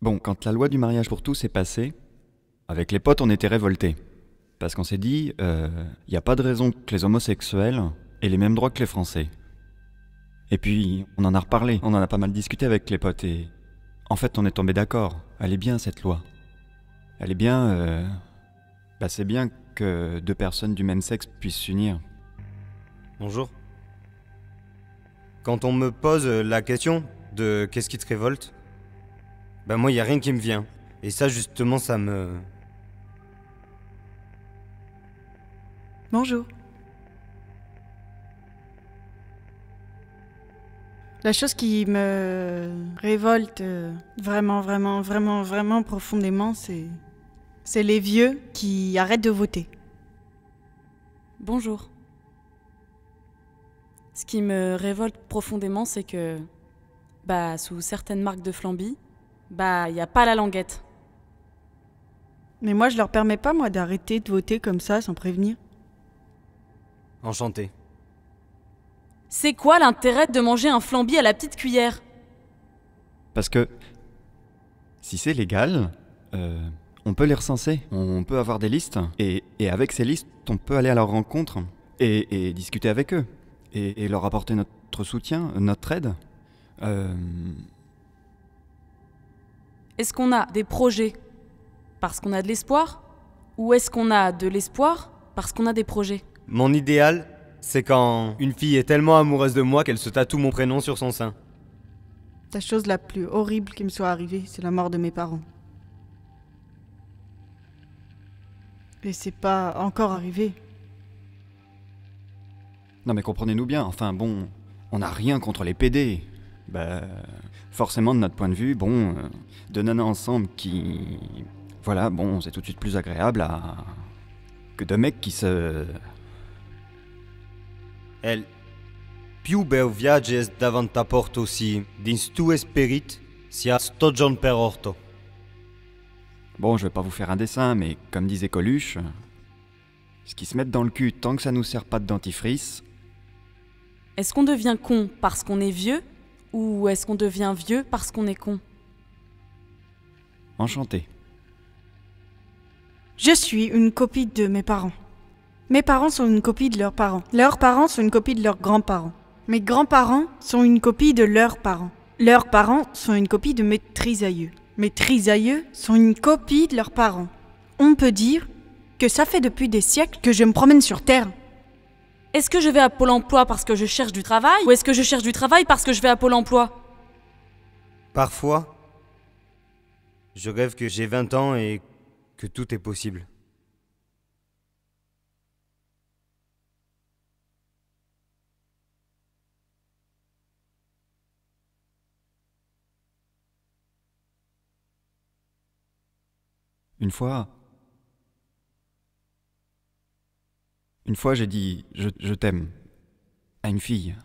Bon, quand la loi du mariage pour tous est passée, avec les potes, on était révoltés. Parce qu'on s'est dit, y a pas de raison que les homosexuels aient les mêmes droits que les Français. Et puis, on en a reparlé, on en a pas mal discuté avec les potes et... En fait, on est tombé d'accord. Elle est bien, cette loi. Elle est bien... c'est bien que deux personnes du même sexe puissent s'unir. Bonjour. Quand on me pose la question de qu'est-ce qui te révolte, moi y a rien qui me vient. Et ça justement ça me... Bonjour. La chose qui me révolte vraiment profondément, c'est les vieux qui arrêtent de voter. Bonjour. Ce qui me révolte profondément, c'est que, sous certaines marques de Flamby, y a pas la languette. Mais moi, je leur permets pas, moi, d'arrêter de voter comme ça, sans prévenir. Enchanté. C'est quoi l'intérêt de manger un Flamby à la petite cuillère? Parce que... si c'est légal... on peut les recenser, on peut avoir des listes, et avec ces listes, on peut aller à leur rencontre et discuter avec eux, et leur apporter notre soutien, notre aide. Est-ce qu'on a des projets parce qu'on a de l'espoir? Ou est-ce qu'on a de l'espoir parce qu'on a des projets? Mon idéal, c'est quand une fille est tellement amoureuse de moi qu'elle se tatoue mon prénom sur son sein. La chose la plus horrible qui me soit arrivée, c'est la mort de mes parents. Et c'est pas encore arrivé. Non mais comprenez-nous bien, enfin bon, on n'a rien contre les PD. Forcément de notre point de vue, deux nanas ensemble qui... Voilà, c'est tout de suite plus agréable que deux mecs qui se... El più bel viaggio è davanti a porto si dins tuo spirit sia stoggion per orto. Bon, je vais pas vous faire un dessin, mais comme disait Coluche, ce qui se met dans le cul tant que ça nous sert pas de dentifrice... Est-ce qu'on devient con parce qu'on est vieux? Ou est-ce qu'on devient vieux parce qu'on est con? Enchanté. Je suis une copie de mes parents. Mes parents sont une copie de leurs parents. Leurs parents sont une copie de leurs grands-parents. Mes grands-parents sont une copie de leurs parents. Leurs parents sont une copie de mes trisaïeux. Mes trisaïeux sont une copie de leurs parents. On peut dire que ça fait depuis des siècles que je me promène sur Terre. Est-ce que je vais à Pôle emploi parce que je cherche du travail? Ou est-ce que je cherche du travail parce que je vais à Pôle emploi? Parfois, je rêve que j'ai 20 ans et que tout est possible. Une fois j'ai dit je t'aime à une fille.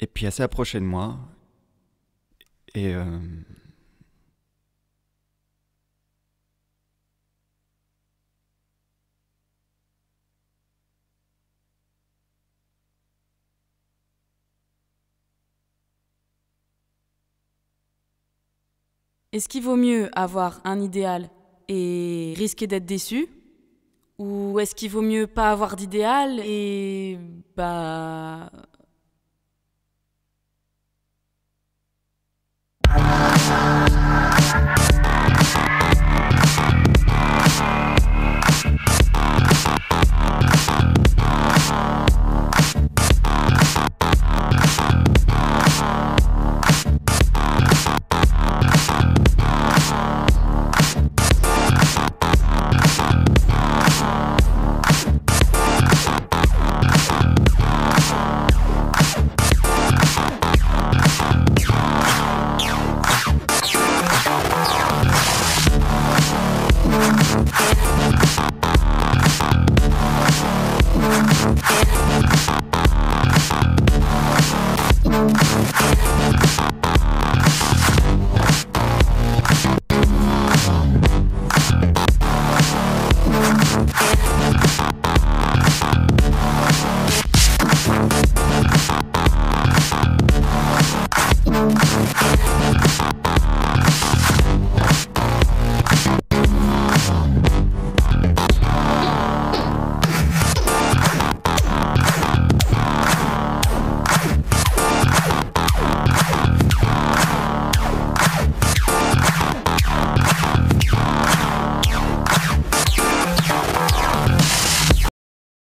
Et puis elle s'est approchée de moi et Est-ce qu'il vaut mieux avoir un idéal et risquer d'être déçu? Ou est-ce qu'il vaut mieux pas avoir d'idéal et...